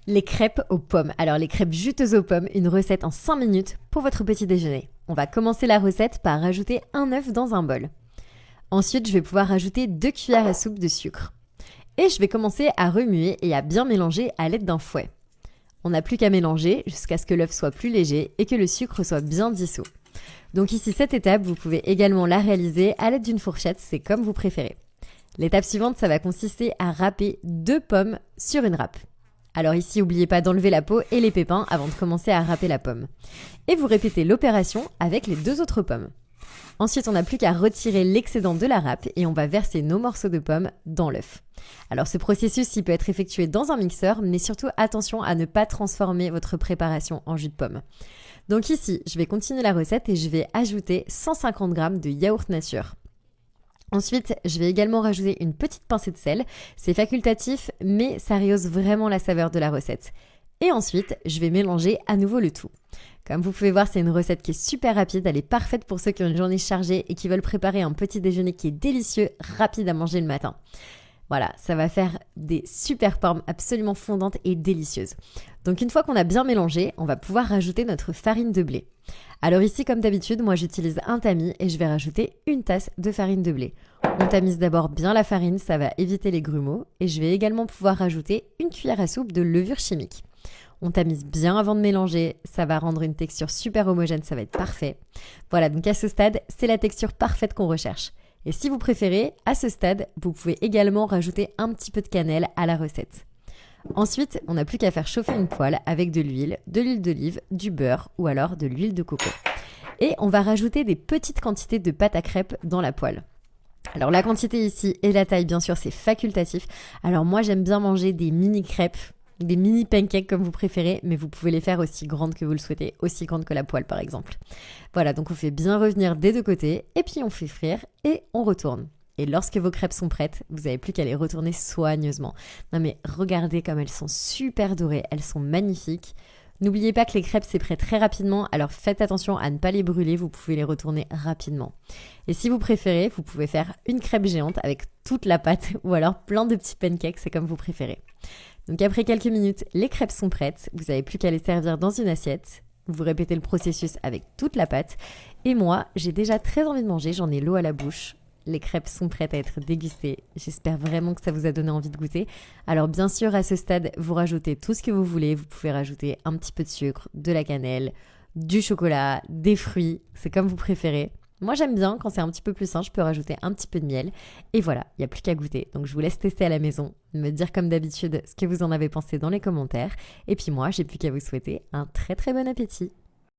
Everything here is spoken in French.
Les crêpes aux pommes. Alors les crêpes juteuses aux pommes, une recette en 5 minutes pour votre petit déjeuner. On va commencer la recette par rajouter un œuf dans un bol. Ensuite, je vais pouvoir rajouter 2 cuillères à soupe de sucre. Et je vais commencer à remuer et à bien mélanger à l'aide d'un fouet. On n'a plus qu'à mélanger jusqu'à ce que l'œuf soit plus léger et que le sucre soit bien dissous. Donc ici, cette étape, vous pouvez également la réaliser à l'aide d'une fourchette, c'est comme vous préférez. L'étape suivante, ça va consister à râper 2 pommes sur une râpe. Alors ici, n'oubliez pas d'enlever la peau et les pépins avant de commencer à râper la pomme. Et vous répétez l'opération avec les 2 autres pommes. Ensuite, on n'a plus qu'à retirer l'excédent de la râpe et on va verser nos morceaux de pommes dans l'œuf. Alors ce processus, il peut être effectué dans un mixeur, mais surtout attention à ne pas transformer votre préparation en jus de pomme. Donc ici, je vais continuer la recette et je vais ajouter 150 g de yaourt nature. Ensuite, je vais également rajouter une petite pincée de sel. C'est facultatif, mais ça rehausse vraiment la saveur de la recette. Et ensuite, je vais mélanger à nouveau le tout. Comme vous pouvez voir, c'est une recette qui est super rapide. Elle est parfaite pour ceux qui ont une journée chargée et qui veulent préparer un petit déjeuner qui est délicieux, rapide à manger le matin. Voilà, ça va faire des super pommes absolument fondantes et délicieuses. Donc une fois qu'on a bien mélangé, on va pouvoir rajouter notre farine de blé. Alors ici, comme d'habitude, moi j'utilise un tamis et je vais rajouter une tasse de farine de blé. On tamise d'abord bien la farine, ça va éviter les grumeaux. Et je vais également pouvoir rajouter une cuillère à soupe de levure chimique. On tamise bien avant de mélanger, ça va rendre une texture super homogène, ça va être parfait. Voilà, donc à ce stade, c'est la texture parfaite qu'on recherche. Et si vous préférez, à ce stade, vous pouvez également rajouter un petit peu de cannelle à la recette. Ensuite, on n'a plus qu'à faire chauffer une poêle avec de l'huile d'olive, du beurre ou alors de l'huile de coco. Et on va rajouter des petites quantités de pâte à crêpes dans la poêle. Alors la quantité ici et la taille, bien sûr, c'est facultatif. Alors moi, j'aime bien manger des mini crêpes, des mini pancakes comme vous préférez, mais vous pouvez les faire aussi grandes que vous le souhaitez, aussi grandes que la poêle par exemple. Voilà, donc on fait bien revenir des 2 côtés, et puis on fait frire et on retourne. Et lorsque vos crêpes sont prêtes, vous n'avez plus qu'à les retourner soigneusement. Non mais regardez comme elles sont super dorées, elles sont magnifiques. N'oubliez pas que les crêpes c'est prêt très rapidement, alors faites attention à ne pas les brûler, vous pouvez les retourner rapidement. Et si vous préférez, vous pouvez faire une crêpe géante avec toute la pâte ou alors plein de petits pancakes, c'est comme vous préférez. Donc après quelques minutes, les crêpes sont prêtes, vous n'avez plus qu'à les servir dans une assiette. Vous répétez le processus avec toute la pâte. Et moi, j'ai déjà très envie de manger, j'en ai l'eau à la bouche. Les crêpes sont prêtes à être dégustées. J'espère vraiment que ça vous a donné envie de goûter. Alors bien sûr, à ce stade, vous rajoutez tout ce que vous voulez. Vous pouvez rajouter un petit peu de sucre, de la cannelle, du chocolat, des fruits. C'est comme vous préférez. Moi, j'aime bien quand c'est un petit peu plus sain, je peux rajouter un petit peu de miel. Et voilà, il n'y a plus qu'à goûter. Donc je vous laisse tester à la maison, me dire comme d'habitude ce que vous en avez pensé dans les commentaires. Et puis moi, j'ai plus qu'à vous souhaiter un très très bon appétit.